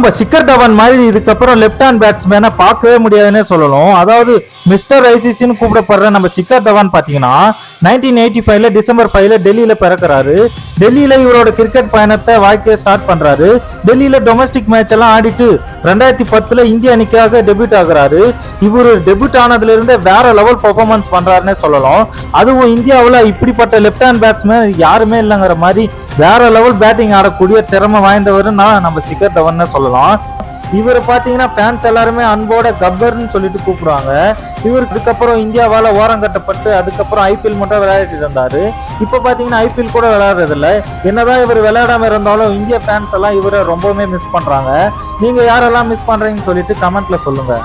நம்ம சிக்கர் தவான் மாதிரி இதுக்கப்புறம் லெப்ட் ஹேண்ட் பேட்ஸ்மேனை பார்க்கவே முடியாதுன்னே சொல்லணும். அதாவது மிஸ்டர் ஐசிசின்னு கூப்பிடப்படுற நம்ம சிக்கர் தவான் பார்த்தீங்கன்னா 1985 டிசம்பர் 5 டெல்லியில பிறக்கிறாரு. டெல்லியில இவரோட கிரிக்கெட் பயணத்தை வாழ்க்கையை ஸ்டார்ட் பண்றாரு. டெல்லியில டொமஸ்டிக் மேட்ச் எல்லாம் ஆடிட்டு 2010 இந்திய அணிக்காக டெபியூட் ஆகுறாரு. இவர் டெபியூட் ஆனதுல இருந்து வேற லெவல் பெர்ஃபார்மன்ஸ் பண்றாருன்னே சொல்லலாம். அதுவும் இந்தியாவில் இப்படிப்பட்ட லெப்ட் ஹேண்ட் பேட்ஸ்மேன் யாருமே இல்லைங்கிற மாதிரி வேற லெவல் பேட்டிங் ஆடக்கூடிய திறமை வாய்ந்தவர்னா நம்ம சிக்கர் தவான் சொல்லலாம். இவர் பாத்தீங்கன்னா ஃபேன்ஸ் எல்லாருமே அன்போட கப்பர்னு சொல்லிட்டு கூப்பிடுவாங்க. இவருக்கு அதுக்கப்புறம் இந்தியாவால ஓரம் கட்டப்பட்டு அதுக்கப்புறம் ஐபிஎல் மட்டும் விளையாடிட்டு இருந்தாரு. இப்ப பாத்தீங்கன்னா ஐபிஎல் கூட விளையாடுறது இல்ல. என்னதான் இவர் விளையாடாம இருந்தாலும் இந்திய ஃபேன்ஸ் எல்லாம் இவரை ரொம்பவுமே மிஸ் பண்றாங்க. நீங்க யாரெல்லாம் மிஸ் பண்றீங்கன்னு சொல்லிட்டு கமெண்ட்ல சொல்லுங்க.